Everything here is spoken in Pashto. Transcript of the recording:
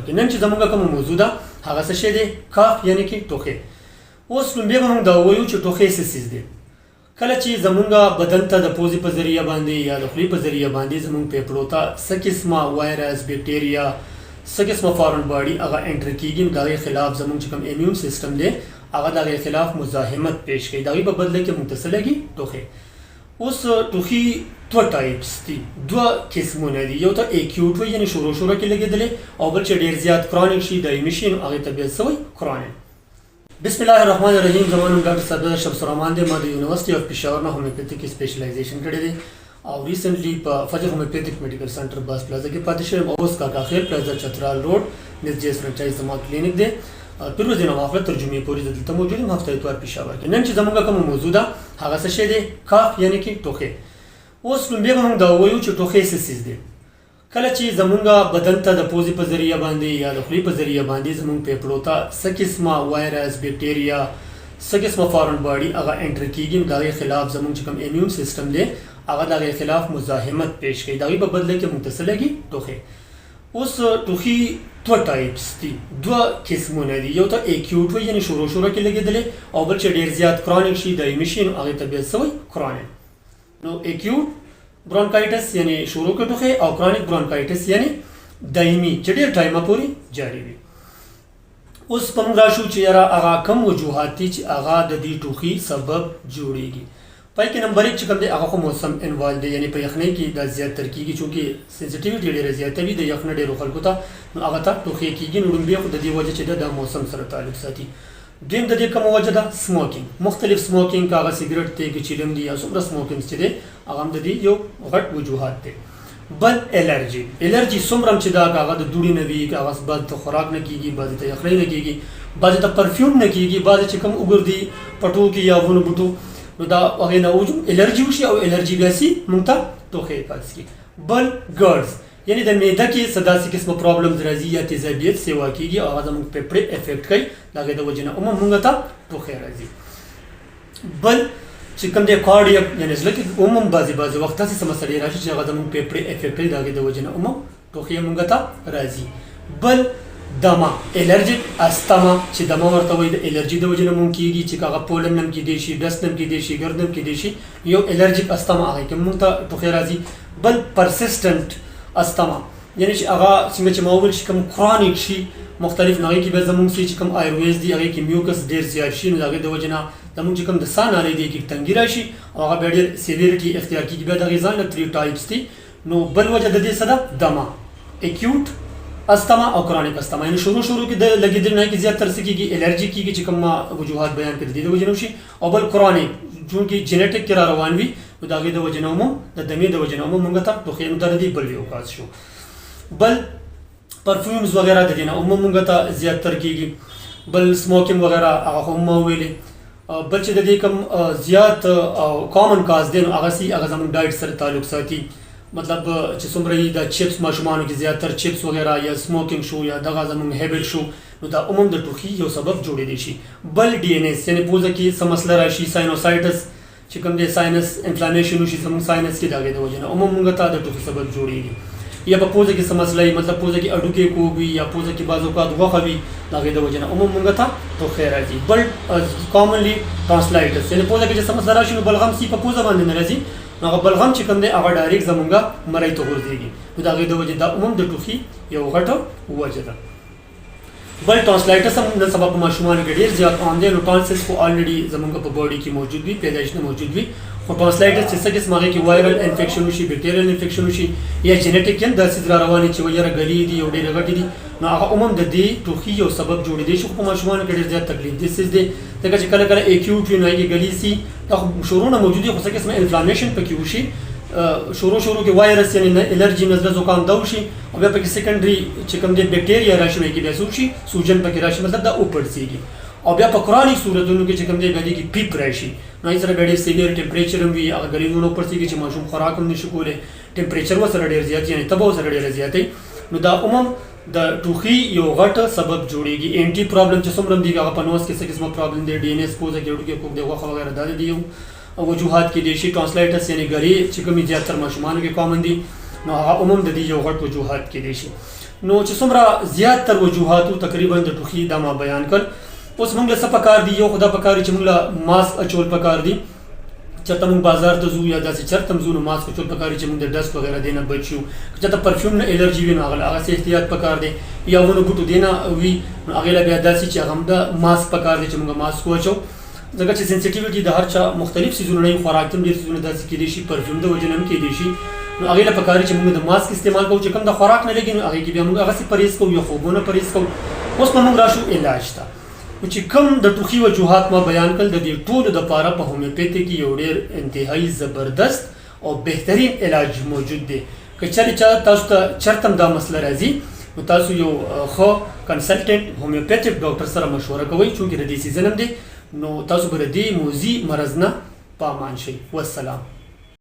کې. نن چې زمونږ کوم موضوع ده هغه څه شی دی؟ کاف یعنی کې ټوخی. اوس لومبی به موږ دا ووایو چې ټوخی څه څیز دی. کله چې زمونږ بدن ته د پوزې په ذریعه باندې یا د خولې په ذریعه باندې زمونږ پیپړو ته څه قسمه وایرس بیکټیریا څه قسمه فارن باډي هغه انټر کېږي، د هغې خلاف زمونږ چې کوم امیون سیسټم دی هغه د هغې خلاف مزاحمت پیش کوي، د هغې په بدله کې موږ ته څه لګي؟ ټوخی. اوس ټوخي دوه ټایپس دي، دوه قسمونه دي. یو ته اکیوټ وي یعنې شروع کې لګېدلی، او بل چې ډېر زیات کرونیک شي دایمي شي نو هغې ته بیا څه وایي؟ کرونیک. بسم الله الرحمن الرحیم. زما نوم ډاکټر سردار شمس الرحمن دی. ما د یونیورسټي اف پېښور نه هومیوپیتیک سپیشلایزیشن کړی دی او ریسنټلی په فجر هومیوپیتیک میډیکل سنټر باس پلازا کې پاتې شوی یم. اوس کاکا خیر پلازا چترال روډ نږدې فرنچایز زما کلینیک دی. پیروز دین واخله ترجمې پورې زه دلته موجود یم هفته اتوار پېښور کې. نن چې زمونږ کومه موضوع ده هغه څه شی دی؟ کاف یعنې کې ټوخی. اوس لومبی به موږ دا ووایو چې ټوخی څه څیز دی. کله چې زمونږ بدن ته د پوزې په ذریعه باندې یا د خولې په ذریعه باندې زمونږ پیپړو ته څه قسمه وایرس بیکټیریا څه قسمه فارن باډي هغه انټر کېږي، د هغې خلاف زمونږ چې کوم امیون سیسټم دی هغه د هغې خلاف مزاحمت پیش کوي، د هغې په بدله کې موږ ته څه لګي؟ ټوخی. اوس ټوخي دوه ټایپس دي، دوه قسمونه دي. یو ته اکیوټ وي یعنې شروع کې لګېدلی، او بل چې ډېر زیات کرونیک شي دایمي شي نو هغې ته بیا څه وایي؟ کرونیک. نو اکیوټ برونکایټس یعنې شروع کې ټوخی، او کرونیک برونکایټس یعنې دایمي چې ډېر ټایمه پورې جاري وي. اوس په موږ راشو چې یاره هغه کوم وجوهات دي چې هغه د دې ټوخي سبب جوړېږي. پای کې نمبر 1 چې کوم دی هغه خو موسم انوالو دی، یعنې په یخنۍ کې دا زیاتر کېږي چونکې سنسټیویټي ډېره زیاته وي د یخنه ډېرو خلکو ته نو هغه ته ټوخی کېږي. نو لومبی خو د دې وجه چې ده د موسم سره تعلق ساتي. دویم د دې کومه وجه ده؟ سموکینګ. مختلف سموکینګ که هغه سګرټ دی که چیلم دی یا څومره سموکینګ چې دی هغه هم د دې یو غټ وجوهات دی. بل الرجي. الرجي څومره چې دا که هغه د دوړې نه وي، که هغه بعضې ته خوراک نه کېږي، بعضې ته یخنۍ نه کېږي، بعضې ته پرفیوم نه کېږي، بعضې چې کوم اوږر دي پټو کې یا ونو بوټو نو دا هغې نه الرجي وشي او الرجي بیا سي موږ ته ټوخی پاتې کړي. بل ګرز یعنې د معده کې څه داسې قسمه پرابلمز راځي یا تیزابیت سیوا کېږي او هغه زموږ پیپړې افیکټ کوي، د هغې د وجې نه عموما موږ ته ټوخی راځي. بل چې کوم دی کارډیک یعنې زړه کې عموما بعضې وخت داسې څه مسلې راشي چې هغه زموږ پیپړې افیکټ کوي، د هغې د وجې نه عموما ټوخی موږ ته راځي. بل دمه الرجیک استما چې دمه ورته وایي د الرجي د وجې نه مونږ کېږي چې هغه پولن هم کېدی شي، ډسټ هم کېدی شي، ګرد هم کېدی شي، یو الرجیک استما هغې کې مونږ ته ټوخی راځي. بل پرسسټنټ استما یعنې چې هغه څنګه چې ما وویل چې کوم کرونیک شي مختلف نو هغې کې بیا زموږ چې کوم آیرویز دي هغې کې میوکس ډېر زیات شي نو د هغې د وجې نه زموږ چې کوم د ساه نالۍ دی کې تنګي راشي او هغه بیا ډېر سیویریټي اختیار کېږي. بیا د هغې ځان له 3 ټایپس دي. نو بل وجه د دې څه ده؟ دمه، اکیوټ استما او کرونیک استما. یعنې شروع کې د لګېدل نه کې زیاتر څه کېږي؟ الرجي کېږي چې کوم وجوهات بیان کړي دي د وجې نه وشي، او بل کرونیک چونکې جینیټک کې را روان وي نو د هغې د وجې نه عموم د دمې د وجې نه عموم موږ ته ټوخی نو دا د دې بل یو کاز شو. بل پرفیومز وغیره د دې نه عموم موږ ته زیاتر کېږي. بل سموکینګ وغیره هغه خو ما ویلې. بل چې د دې کوم زیات او کامن کاز دی نو هغه زموږ ډایټ سره تعلق ساتي، مطلب چې څومره یې د چپس ماشومانو کې زیاتر چپس وغیره یا سموکینګ شو یا دغه زموږ هیبټ شو نو دا عموم د ټوخي یو سبب جوړېدی شي. بل ډي ان ایس یعنې پوزه کې څه مسله راشي، ساینوسایټس چې کوم دی ساینس انفلامیشن وشي زموږ ساینس کې د هغې د وجې نه عموم موږ ته د ټوخي سبب جوړېږي. یا په پوزه کې څه مسله وي، مطلب پوزه کې اډوکې کوږ وي یا پوزه کې بعض اوقات غوښه وي د هغې د وجې نه عموم موږ ته ټوخی راځي. بل کامنلی ټرانسلایټس یعنې پوزه کې چې څه مسله راشي نو بلغم سي په پوزه باندې نه راځي نو هغه بلغم چې کوم دی هغه ډایرکټ زمونږ مرۍ ته غورځېږي نو د هغې د وجې دا عموم د ټوخي یو غټه وجه ده. بل ټرانسلایټس هم نن سبا په ماشومانو کې ډېر زیات عام دی. نو ټانسلس خو الریډي زمونږ په باډي کې موجود وي، پیدایش نه موجود وي، خو ټرانسلایټس چې څه قسم هغې کې وایرل انفیکشن وشي، بیکټیریل انفیکشن وشي یا جینیټک هم داسې را روانې چې یاره ګلې دي او ډېرې غټې دي نو هغه عموم د دې ټوخي یو سبب جوړېدی شي. خو په ماشومانو کې ډېر زیات تکلیف دې څیز دی ځکه چې کله اکیوټ وي نو هغې ګلې سي دا خو شروع نه موجود وي خو څه قسمه انفلامیشن پکې وشي، شروع کې وایرس یعنې الرجي نزله زکام دا وشي او بیا پکې سیکنډري چې کوم دی بیکټیریا راشي نو هغې بیا څه وشي؟ سوجن پکې راشي، مطلب دا وپړسېږي. او بیا په کرونیک صورتونو کې چې کوم دی ګلې کې پیپ راشي نو هغې سره بیا ډېر سیویر ټمپریچر هم وي، هغه ګلې ونه وپړسېږي چې ماشوم خوراک هم نشي کولی، ټمپریچر ورسره ډېر زیات یعنې تبه ورسره ډېره زیاتوي نو دا عموم د ټوخي یو غټ سبب جوړېږي. انټي پرابلم چې څومره هم دي هغه په نوز کې څه قسمه پرابلم دی، ډي ان ایس پوزه کې اډوکې کوږ دی غوښه وغیره دا د دې یو وجوهات کې دی شي. ټرانسلایټس یعنې ګلې چې کومې زیاتر ماشومانو کې کامن دي نو هغه عموم د دې یو غټ وجوهات کې دی شي. نو چې څومره زیات تر وجوهاتو تقریبا د ټوخي دا ما بیان کړ. اوس موږ له څه پکار دي؟ یو خدا پکار چې موږ له ماسک اچول پکار دي. چېرته موږ بازار ته ځو یا داسې چېرته هم ځو نو ماسک اچول پکار دي چې موږ د ډسټ وغیره دی نه بچ شو. که چېرته پرفیوم نه الرجي وي نو هغسې احتیاط پکار دی. یا ونو بوټو دی نه وي نو هغې له بیا داسې چې هغه هم د ماسک پکار دی چې موږ ماسک واچو. ځکه چې سینسیټیویټي د هر چا مختلف څیزونه نه وي. خوراک ته هم ډېر څیزونه داسې کیدای شي، پرفیوم د وجې نه هم کیدای شي. نو هغې له پکار چې موږ د ماسک استعمال کوو چې کوم د خوراک نه لګي نو هغې کې بیا موږ هغسې پرهیز کوو یا خوبونه پرهیز کوو. اوس به موږ راشو علاج ته. چې کوم د ټوخي وجوهات ما بیان کړل د دې ټولو دپاره په هومیوپیتي کې یو ډېر انتهایي زبردست او بهترین علاج موجود دی. که چېرې تاسو ته چېرته هم دا مسله راځي نو تاسو یو ښه کنسلټنټ هومیوپیتیک ډاکټر سره مشوره کوئ، چونکې د دې سیزن هم دی نو تاسو به د دې موذي مرض نه په امان شئ. والسلام.